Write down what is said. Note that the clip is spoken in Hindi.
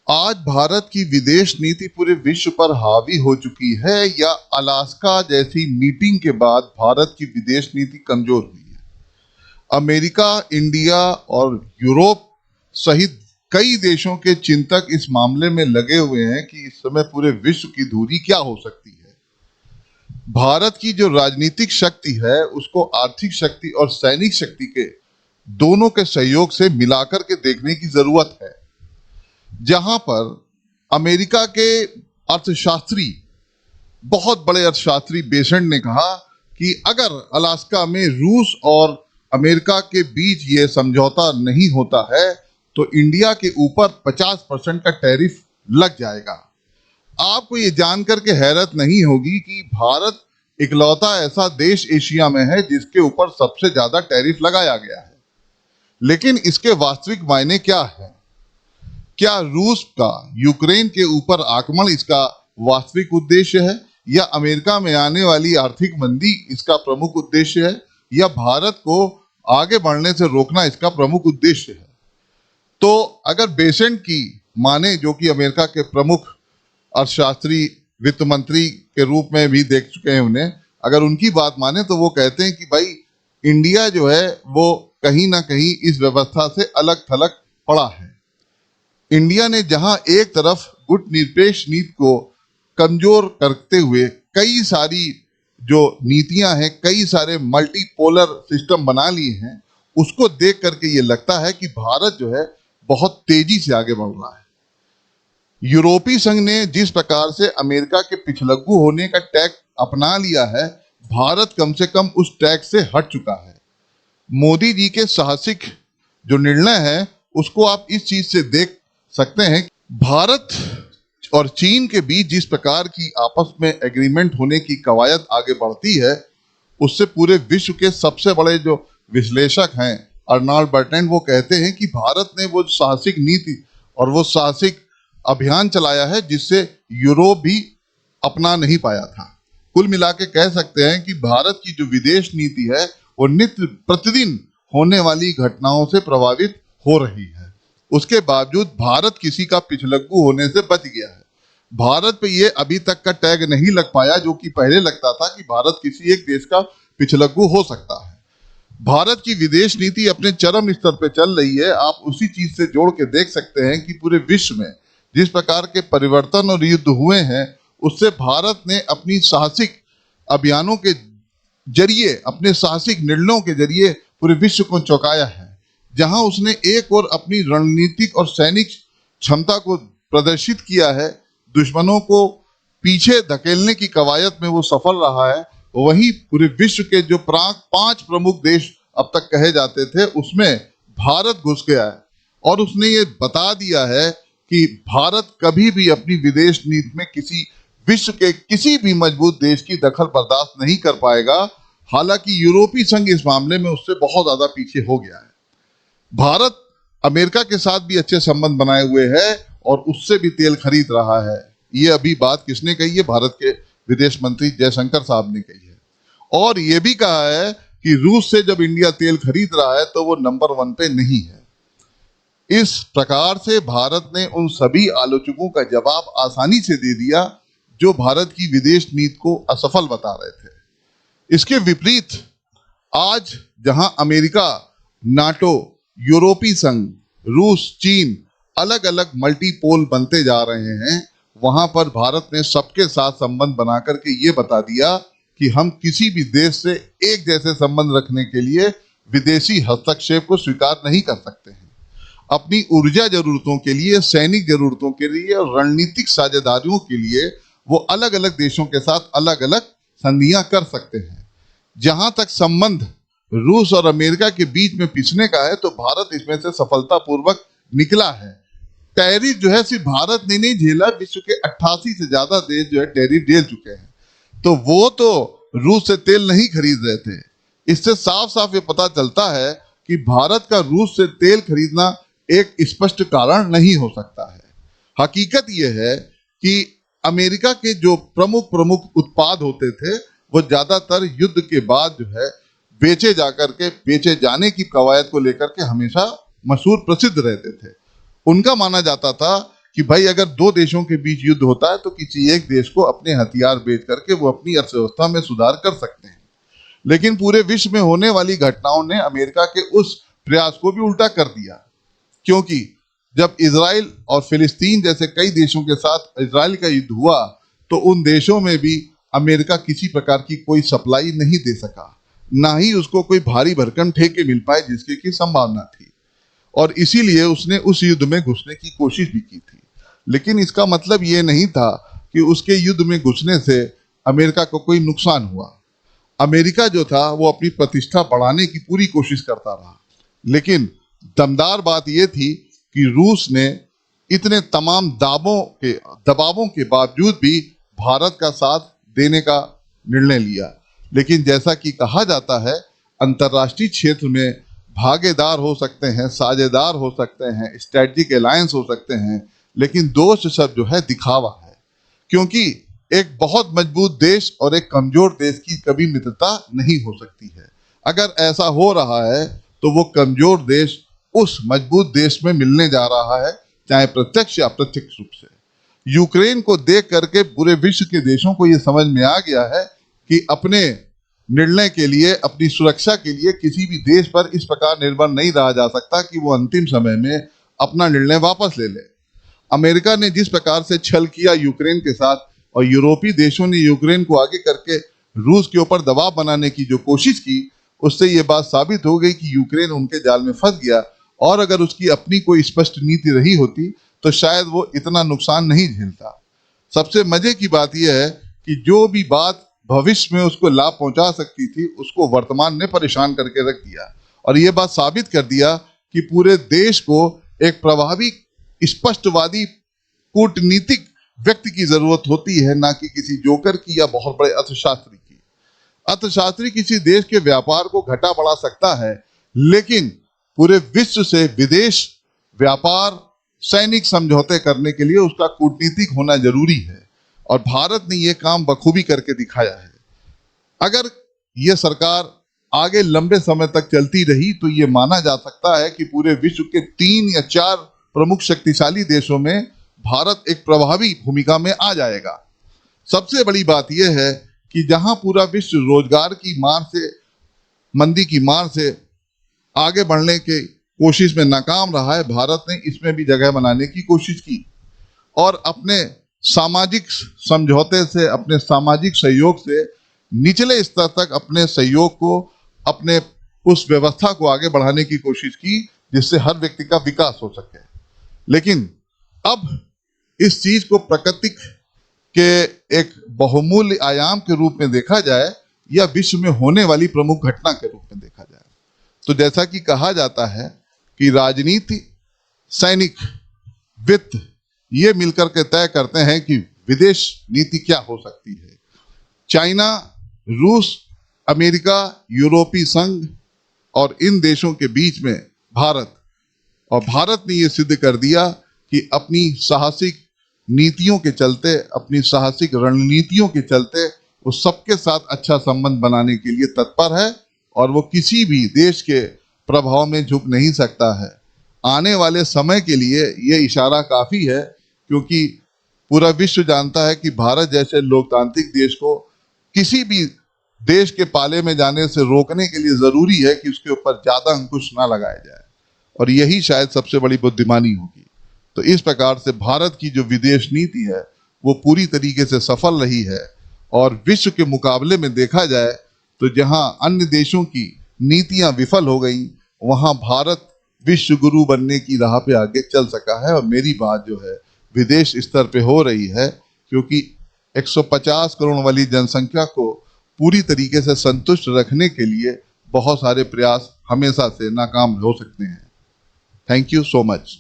आज भारत की विदेश नीति पूरे विश्व पर हावी हो चुकी है या अलास्का जैसी मीटिंग के बाद भारत की विदेश नीति कमजोर हुई है? अमेरिका, इंडिया और यूरोप सहित कई देशों के चिंतक इस मामले में लगे हुए हैं कि इस समय पूरे विश्व की धुरी क्या हो सकती है। भारत की जो राजनीतिक शक्ति है उसको आर्थिक शक्ति और सैनिक शक्ति के दोनों के सहयोग से मिलाकर के देखने की जरूरत है। जहां पर अमेरिका के अर्थशास्त्री, बहुत बड़े अर्थशास्त्री बेसेंट ने कहा कि अगर अलास्का में रूस और अमेरिका के बीच ये समझौता नहीं होता है तो इंडिया के ऊपर 50% का टैरिफ लग जाएगा। आपको ये जानकर के हैरत नहीं होगी कि भारत इकलौता ऐसा देश एशिया में है जिसके ऊपर सबसे ज्यादा टैरिफ लगाया गया है। लेकिन इसके वास्तविक मायने क्या है? क्या रूस का यूक्रेन के ऊपर आक्रमण इसका वास्तविक उद्देश्य है, या अमेरिका में आने वाली आर्थिक मंदी इसका प्रमुख उद्देश्य है, या भारत को आगे बढ़ने से रोकना इसका प्रमुख उद्देश्य है? तो अगर बेसेंट की माने, जो कि अमेरिका के प्रमुख अर्थशास्त्री, वित्त मंत्री के रूप में भी देख चुके हैं उन्हें, अगर उनकी बात माने तो वो कहते हैं कि भाई इंडिया जो है वो कहीं ना कहीं इस व्यवस्था से अलग थलग पड़ा है। इंडिया ने जहां एक तरफ गुटनिरपेक्ष नीति को कमजोर करते हुए कई सारी जो नीतियां हैं, कई सारे मल्टीपोलर सिस्टम बना लिए हैं, उसको देख करके ये लगता है कि भारत जो है बहुत तेजी से आगे बढ़ रहा है। यूरोपीय संघ ने जिस प्रकार से अमेरिका के पिछलग्गू होने का टैग अपना लिया है, भारत कम से कम उस टैग से हट चुका है। मोदी जी के साहसिक जो निर्णय है उसको आप इस चीज से देख सकते हैं। भारत और चीन के बीच जिस प्रकार की आपस में एग्रीमेंट होने की कवायद आगे बढ़ती है, उससे पूरे विश्व के सबसे बड़े जो विश्लेषक हैं अर्नॉल्ड बर्टलैंड, वो कहते हैं कि भारत ने वो साहसिक नीति और वो साहसिक अभियान चलाया है जिससे यूरोप भी अपना नहीं पाया था। कुल मिला के कह सकते हैं कि भारत की जो विदेश नीति है वो नित्य प्रतिदिन होने वाली घटनाओं से प्रभावित हो रही है। उसके बावजूद भारत किसी का पिछलग्गू होने से बच गया है। भारत पे ये अभी तक का टैग नहीं लग पाया जो कि पहले लगता था कि भारत किसी एक देश का पिछलग्गू हो सकता है। भारत की विदेश नीति अपने चरम स्तर पे चल रही है। आप उसी चीज से जोड़ के देख सकते हैं कि पूरे विश्व में जिस प्रकार के परिवर्तन और युद्ध हुए हैं, उससे भारत ने अपनी साहसिक अभियानों के जरिए, अपने साहसिक निर्णयों के जरिए पूरे विश्व को चौंकाया है। जहां उसने एक और अपनी रणनीतिक और सैनिक क्षमता को प्रदर्शित किया है, दुश्मनों को पीछे धकेलने की कवायद में वो सफल रहा है, वहीं पूरे विश्व के जो 5 प्रमुख देश अब तक कहे जाते थे उसमें भारत घुस गया है और उसने ये बता दिया है कि भारत कभी भी अपनी विदेश नीति में किसी विश्व के किसी भी मजबूत देश की दखल बर्दाश्त नहीं कर पाएगा। हालांकि यूरोपीय संघ इस मामले में उससे बहुत ज्यादा पीछे हो गया है। भारत अमेरिका के साथ भी अच्छे संबंध बनाए हुए है और उससे भी तेल खरीद रहा है। ये अभी बात किसने कही है? भारत के विदेश मंत्री जयशंकर साहब ने कही है। और ये भी कहा है कि रूस से जब इंडिया तेल खरीद रहा है तो वो नंबर 1 पे नहीं है। इस प्रकार से भारत ने उन सभी आलोचकों का जवाब आसानी से दे दिया जो भारत की विदेश नीति को असफल बता रहे थे। इसके विपरीत आज जहां अमेरिका, नाटो, यूरोपीय संघ, रूस, चीन अलग अलग मल्टीपोल बनते जा रहे हैं, वहां पर भारत ने सबके साथ संबंध बना करके ये बता दिया कि हम किसी भी देश से एक जैसे संबंध रखने के लिए विदेशी हस्तक्षेप को स्वीकार नहीं कर सकते हैं। अपनी ऊर्जा जरूरतों के लिए, सैनिक जरूरतों के लिए और रणनीतिक साझेदारियों के लिए वो अलग अलग देशों के साथ अलग अलग संधियां कर सकते हैं। जहां तक संबंध रूस और अमेरिका के बीच में पिसने का है तो भारत इसमें से सफलतापूर्वक निकला है। टैरिफ जो है सिर्फ भारत ने नहीं झेला, विश्व के 88 से ज्यादा देश जो है टैरिफ झेल चुके हैं। तो वो तो रूस से तेल नहीं खरीद रहे थे। इससे साफ साफ ये पता चलता है कि भारत का रूस से तेल खरीदना एक स्पष्ट कारण नहीं हो सकता है। हकीकत यह है कि अमेरिका के जो प्रमुख उत्पाद होते थे वो ज्यादातर युद्ध के बाद जो है बेचे जाने की कवायद को लेकर के हमेशा मशहूर प्रसिद्ध रहते थे। उनका माना जाता था कि भाई अगर दो देशों के बीच युद्ध होता है तो किसी एक देश को अपने हथियार बेच करके वो अपनी अर्थव्यवस्था में सुधार कर सकते हैं। लेकिन पूरे विश्व में होने वाली घटनाओं ने अमेरिका के उस प्रयास को भी उल्टा कर दिया, क्योंकि जब इजराइल और फिलिस्तीन जैसे कई देशों के साथ इजराइल का युद्ध हुआ तो उन देशों में भी अमेरिका किसी प्रकार की कोई सप्लाई नहीं दे सका, ना ही उसको कोई भारी भरकम ठेके मिल पाए जिसकी की संभावना थी, और इसीलिए उसने उस युद्ध में घुसने की कोशिश भी की थी। लेकिन इसका मतलब ये नहीं था कि उसके युद्ध में घुसने से अमेरिका को कोई नुकसान हुआ। अमेरिका जो था वो अपनी प्रतिष्ठा बढ़ाने की पूरी कोशिश करता रहा, लेकिन दमदार बात यह थी कि रूस ने इतने तमाम दबावों के बावजूद भी भारत का साथ देने का निर्णय लिया। लेकिन जैसा कि कहा जाता है, अंतर्राष्ट्रीय क्षेत्र में भागीदार हो सकते हैं, साझेदार हो सकते हैं, स्ट्रेटेजिक अलायंस हो सकते हैं, लेकिन दोस्त सब जो है दिखावा है, क्योंकि एक बहुत मजबूत देश और एक कमजोर देश की कभी मित्रता नहीं हो सकती है। अगर ऐसा हो रहा है तो वो कमजोर देश उस मजबूत देश में मिलने जा रहा है, चाहे प्रत्यक्ष या अप्रत्यक्ष रूप से। यूक्रेन को देख करके पूरे विश्व के देशों को ये समझ में आ गया है कि अपने निर्णय के लिए, अपनी सुरक्षा के लिए किसी भी देश पर इस प्रकार निर्भर नहीं रहा जा सकता कि वो अंतिम समय में अपना निर्णय वापस ले ले। अमेरिका ने जिस प्रकार से छल किया यूक्रेन के साथ और यूरोपीय देशों ने यूक्रेन को आगे करके रूस के ऊपर दबाव बनाने की जो कोशिश की, उससे ये बात साबित हो गई कि यूक्रेन उनके जाल में फंस गया, और अगर उसकी अपनी कोई स्पष्ट नीति रही होती तो शायद वो इतना नुकसान नहीं झेलता। सबसे मजे की बात यह है कि जो भी बात भविष्य में उसको लाभ पहुंचा सकती थी उसको वर्तमान ने परेशान करके रख दिया, और ये बात साबित कर दिया कि पूरे देश को एक प्रभावी स्पष्टवादी कूटनीतिक व्यक्ति की जरूरत होती है, ना कि किसी जोकर की या बहुत बड़े अर्थशास्त्री की। अर्थशास्त्री किसी देश के व्यापार को घटा बढ़ा सकता है, लेकिन पूरे विश्व से विदेश व्यापार सैनिक समझौते करने के लिए उसका कूटनीतिक होना जरूरी है, और भारत ने यह काम बखूबी करके दिखाया है। अगर यह सरकार आगे लंबे समय तक चलती रही तो यह माना जा सकता है कि पूरे विश्व के 3 या 4 प्रमुख शक्तिशाली देशों में भारत एक प्रभावी भूमिका में आ जाएगा। सबसे बड़ी बात यह है कि जहां पूरा विश्व रोजगार की मार से, मंदी की मार से आगे बढ़ने के कोशिश में नाकाम रहा है, भारत ने इसमें भी जगह बनाने की कोशिश की, और अपने सामाजिक समझौते से, अपने सामाजिक सहयोग से निचले स्तर तक अपने सहयोग को, अपने उस व्यवस्था को आगे बढ़ाने की कोशिश की जिससे हर व्यक्ति का विकास हो सके। लेकिन अब इस चीज को प्रकृति के एक बहुमूल्य आयाम के रूप में देखा जाए या विश्व में होने वाली प्रमुख घटना के रूप में देखा जाए, तो जैसा कि कहा जाता है कि राजनीति, सैनिक, वित्त ये मिलकर के तय करते हैं कि विदेश नीति क्या हो सकती है। चाइना, रूस, अमेरिका, यूरोपीय संघ और इन देशों के बीच में भारत ने ये सिद्ध कर दिया कि अपनी साहसिक नीतियों के चलते, अपनी साहसिक रणनीतियों के चलते वो सबके साथ अच्छा संबंध बनाने के लिए तत्पर है, और वो किसी भी देश के प्रभाव में झुक नहीं सकता है। आने वाले समय के लिए ये इशारा काफी है, क्योंकि पूरा विश्व जानता है कि भारत जैसे लोकतांत्रिक देश को किसी भी देश के पाले में जाने से रोकने के लिए जरूरी है कि उसके ऊपर ज्यादा अंकुश ना लगाया जाए, और यही शायद सबसे बड़ी बुद्धिमानी होगी। तो इस प्रकार से भारत की जो विदेश नीति है वो पूरी तरीके से सफल रही है, और विश्व के मुकाबले में देखा जाए तो जहां अन्य देशों की नीतियां विफल हो गई, वहां भारत विश्व गुरु बनने की राह पे आगे चल सका है। और मेरी बात जो है विदेश स्तर पे हो रही है, क्योंकि 150 करोड़ वाली जनसंख्या को पूरी तरीके से संतुष्ट रखने के लिए बहुत सारे प्रयास हमेशा से नाकाम हो सकते हैं। Thank you so much.